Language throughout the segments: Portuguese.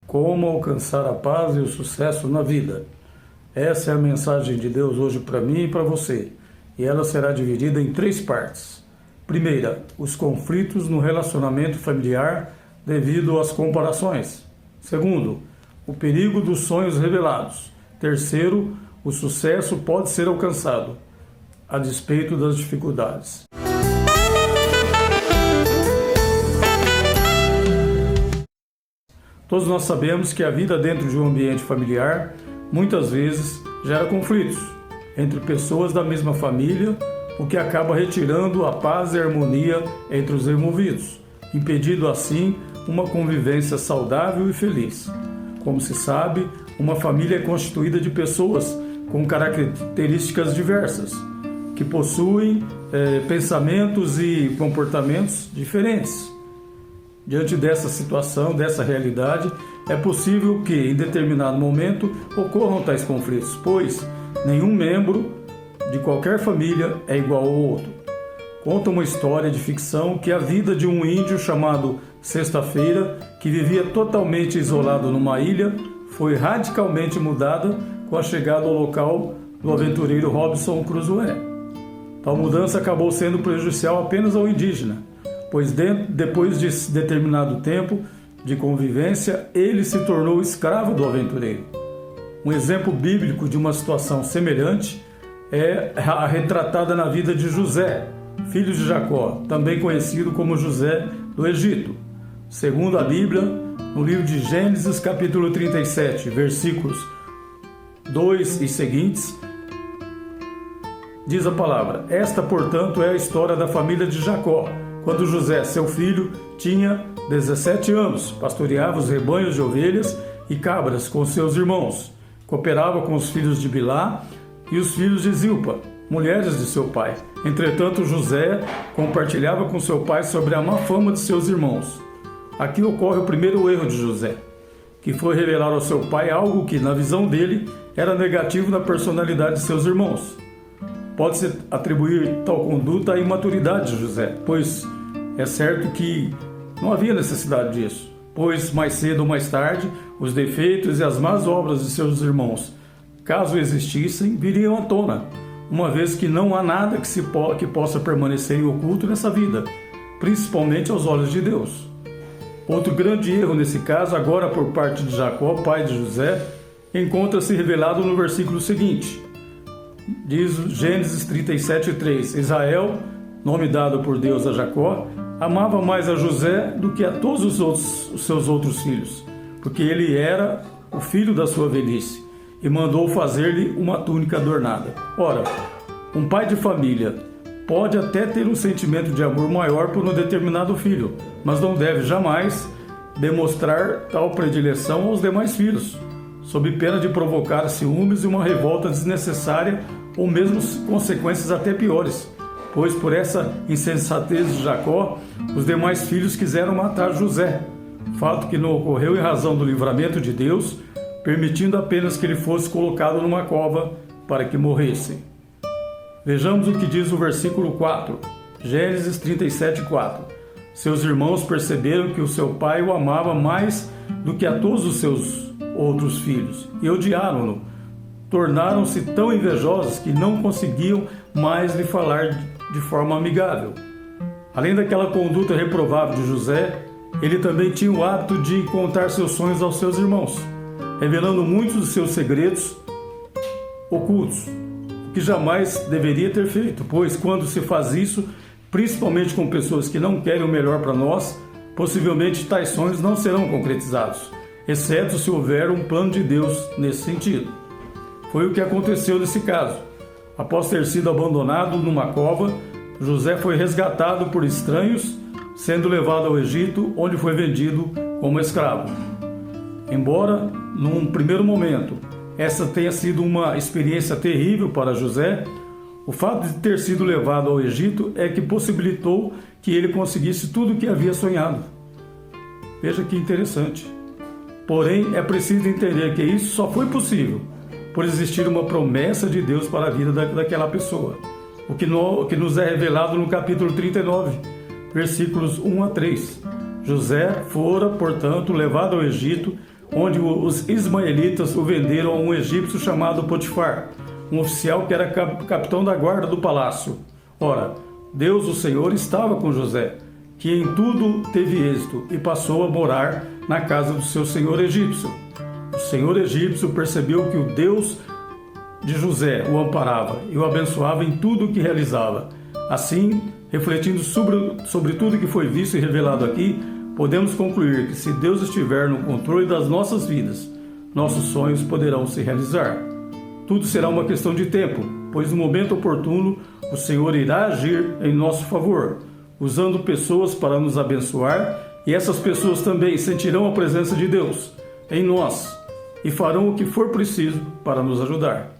Como alcançar a paz e o sucesso na vida. Essa é a mensagem de Deus hoje para mim e para você, e ela será dividida em 3 partes. Primeira, os conflitos no relacionamento familiar devido às comparações. Segundo, o perigo dos sonhos revelados. Terceiro, o sucesso pode ser alcançado, a despeito das dificuldades. Todos nós sabemos que a vida dentro de um ambiente familiar muitas vezes gera conflitos entre pessoas da mesma família, o que acaba retirando a paz e a harmonia entre os envolvidos, impedindo assim uma convivência saudável e feliz. Como se sabe, uma família é constituída de pessoas com características diversas, que possuem pensamentos e comportamentos diferentes. Diante dessa situação, dessa realidade, é possível que, em determinado momento, ocorram tais conflitos, pois nenhum membro de qualquer família é igual ao outro. Conta uma história de ficção que a vida de um índio chamado Sexta-feira, que vivia totalmente isolado numa ilha, foi radicalmente mudada com a chegada ao local do aventureiro Robinson Crusoe. Tal mudança acabou sendo prejudicial apenas ao indígena, pois depois de determinado tempo de convivência, ele se tornou escravo do aventureiro. Um exemplo bíblico de uma situação semelhante é a retratada na vida de José, filho de Jacó, também conhecido como José do Egito. Segundo a Bíblia, no livro de Gênesis, capítulo 37, versículos 2 e seguintes, diz a palavra: Esta, portanto, é a história da família de Jacó. Quando José, seu filho, tinha 17 anos, pastoreava os rebanhos de ovelhas e cabras com seus irmãos. Cooperava com os filhos de Bilá e os filhos de Zilpa, mulheres de seu pai. Entretanto, José compartilhava com seu pai sobre a má fama de seus irmãos. Aqui ocorre o primeiro erro de José, que foi revelar ao seu pai algo que, na visão dele, era negativo na personalidade de seus irmãos. Pode-se atribuir tal conduta à imaturidade de José, pois é certo que não havia necessidade disso, pois mais cedo ou mais tarde os defeitos e as más obras de seus irmãos, caso existissem, viriam à tona, uma vez que não há nada que possa permanecer oculto nessa vida, principalmente aos olhos de Deus. Outro grande erro nesse caso, agora por parte de Jacó, pai de José, encontra-se revelado no versículo seguinte. Diz Gênesis 37:3: Israel, nome dado por Deus a Jacó, amava mais a José do que a todos os seus outros filhos, porque ele era o filho da sua velhice, e mandou fazer-lhe uma túnica adornada. Ora, um pai de família pode até ter um sentimento de amor maior por um determinado filho, mas não deve jamais demonstrar tal predileção aos demais filhos, sob pena de provocar ciúmes e uma revolta desnecessária ou mesmo consequências até piores, pois por essa insensatez de Jacó, os demais filhos quiseram matar José, fato que não ocorreu em razão do livramento de Deus, permitindo apenas que ele fosse colocado numa cova para que morresse. Vejamos o que diz o versículo 4, Gênesis 37:4. Seus irmãos perceberam que o seu pai o amava mais do que a todos os seus outros filhos, e odiaram-no. Tornaram-se tão invejosos que não conseguiam mais lhe falar de forma amigável. Além daquela conduta reprovável de José, ele também tinha o hábito de contar seus sonhos aos seus irmãos, revelando muitos dos seus segredos ocultos, o que jamais deveria ter feito, pois quando se faz isso, principalmente com pessoas que não querem o melhor para nós, possivelmente tais sonhos não serão concretizados, exceto se houver um plano de Deus nesse sentido. Foi o que aconteceu nesse caso. Após ter sido abandonado numa cova, José foi resgatado por estranhos, sendo levado ao Egito, onde foi vendido como escravo. Embora, num primeiro momento, essa tenha sido uma experiência terrível para José, o fato de ter sido levado ao Egito é que possibilitou que ele conseguisse tudo o que havia sonhado. Veja que interessante. Porém, é preciso entender que isso só foi possível por existir uma promessa de Deus para a vida daquela pessoa, o que nos é revelado no capítulo 39, versículos 1 a 3. José fora, portanto, levado ao Egito, onde os ismaelitas o venderam a um egípcio chamado Potifar, um oficial que era capitão da guarda do palácio. Ora, Deus, o Senhor, estava com José, que em tudo teve êxito e passou a morar na casa do seu senhor egípcio. O senhor egípcio percebeu que o Deus de José o amparava e o abençoava em tudo o que realizava. Assim, refletindo sobre tudo que foi visto e revelado aqui, podemos concluir que se Deus estiver no controle das nossas vidas, nossos sonhos poderão se realizar. Tudo será uma questão de tempo, pois no momento oportuno o Senhor irá agir em nosso favor, usando pessoas para nos abençoar, e essas pessoas também sentirão a presença de Deus em nós e farão o que for preciso para nos ajudar.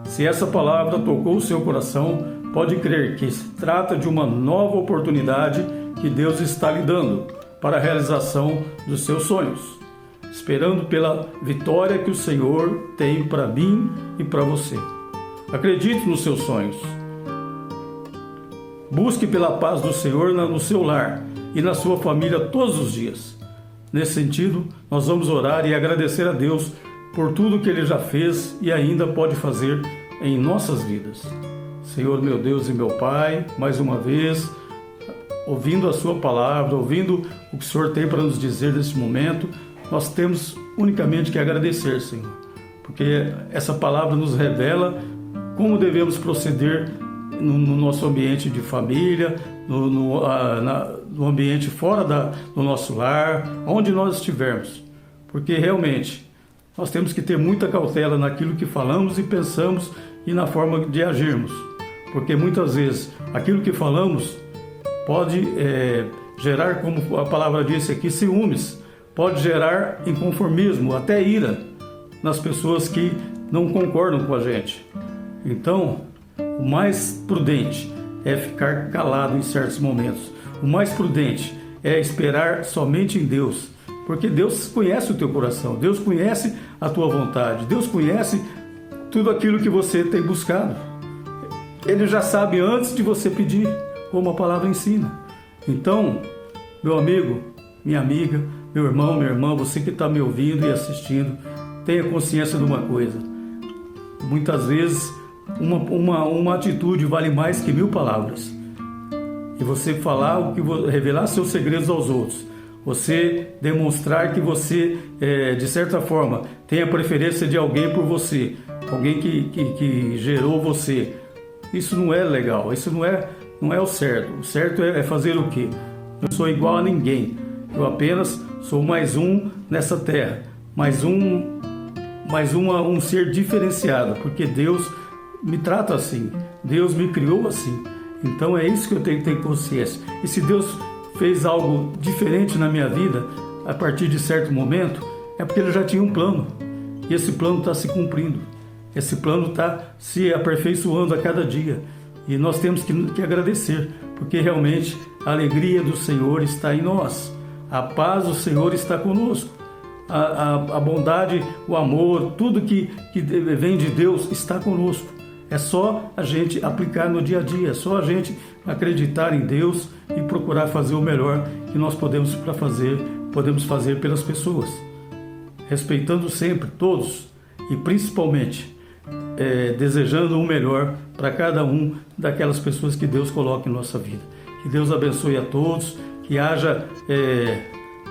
Se essa palavra tocou o seu coração, pode crer que se trata de uma nova oportunidade que Deus está lhe dando para a realização dos seus sonhos, esperando pela vitória que o Senhor tem para mim e para você. Acredite nos seus sonhos. Busque pela paz do Senhor no seu lar e na sua família todos os dias. Nesse sentido, nós vamos orar e agradecer a Deus por tudo que Ele já fez e ainda pode fazer em nossas vidas. Senhor, meu Deus e meu Pai, mais uma vez, ouvindo a Sua palavra, ouvindo o que o Senhor tem para nos dizer nesse momento, nós temos unicamente que agradecer, Senhor, porque essa palavra nos revela como devemos proceder no nosso ambiente de família, no ambiente fora do nosso lar, onde nós estivermos, porque realmente nós temos que ter muita cautela naquilo que falamos e pensamos e na forma de agirmos, porque muitas vezes aquilo que falamos pode gerar, como a palavra disse aqui, ciúmes, pode gerar inconformismo, até ira nas pessoas que não concordam com a gente. Então, o mais prudente é ficar calado em certos momentos. O mais prudente é esperar somente em Deus, porque Deus conhece o teu coração, Deus conhece a tua vontade, Deus conhece tudo aquilo que você tem buscado. Ele já sabe antes de você pedir, como a palavra ensina. Então, meu amigo, minha amiga, meu irmão, minha irmã, você que está me ouvindo e assistindo, tenha consciência de uma coisa. Muitas vezes, uma atitude vale mais que 1000 palavras. E você falar, revelar seus segredos aos outros, você demonstrar que você, de certa forma, tem a preferência de alguém por você, alguém que gerou você. Isso não é legal, isso não é o certo. O certo é fazer o quê? Eu não sou igual a ninguém, eu apenas sou mais um nessa terra, mais um ser diferenciado, porque Deus me trata assim, Deus me criou assim. Então é isso que eu tenho que ter consciência. E se Deus fez algo diferente na minha vida, a partir de certo momento, é porque Ele já tinha um plano. E esse plano está se cumprindo. Esse plano está se aperfeiçoando a cada dia. E nós temos que agradecer, porque realmente a alegria do Senhor está em nós. A paz do Senhor está conosco. A bondade, o amor, tudo que vem de Deus está conosco. É só a gente aplicar no dia a dia, é só a gente acreditar em Deus e procurar fazer o melhor que nós podemos fazer pelas pessoas, respeitando sempre todos e principalmente desejando o melhor para cada um daquelas pessoas que Deus coloca em nossa vida. Que Deus abençoe a todos, que haja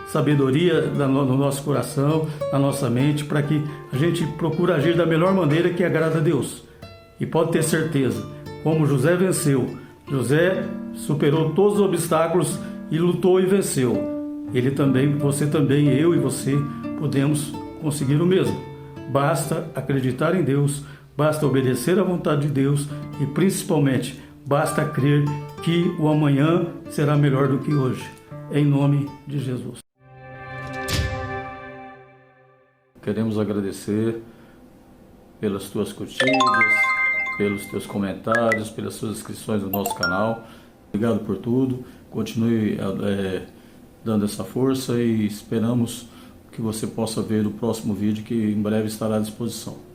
sabedoria no nosso coração, na nossa mente, para que a gente procure agir da melhor maneira que agrada a Deus. E pode ter certeza, como José venceu, José superou todos os obstáculos e lutou e venceu. Você também, eu e você, podemos conseguir o mesmo. Basta acreditar em Deus, basta obedecer à vontade de Deus e, principalmente, basta crer que o amanhã será melhor do que hoje. Em nome de Jesus. Queremos agradecer pelas tuas curtidas, pelos teus comentários, pelas suas inscrições no nosso canal. Obrigado por tudo. Continue dando essa força e esperamos que você possa ver o próximo vídeo que em breve estará à disposição.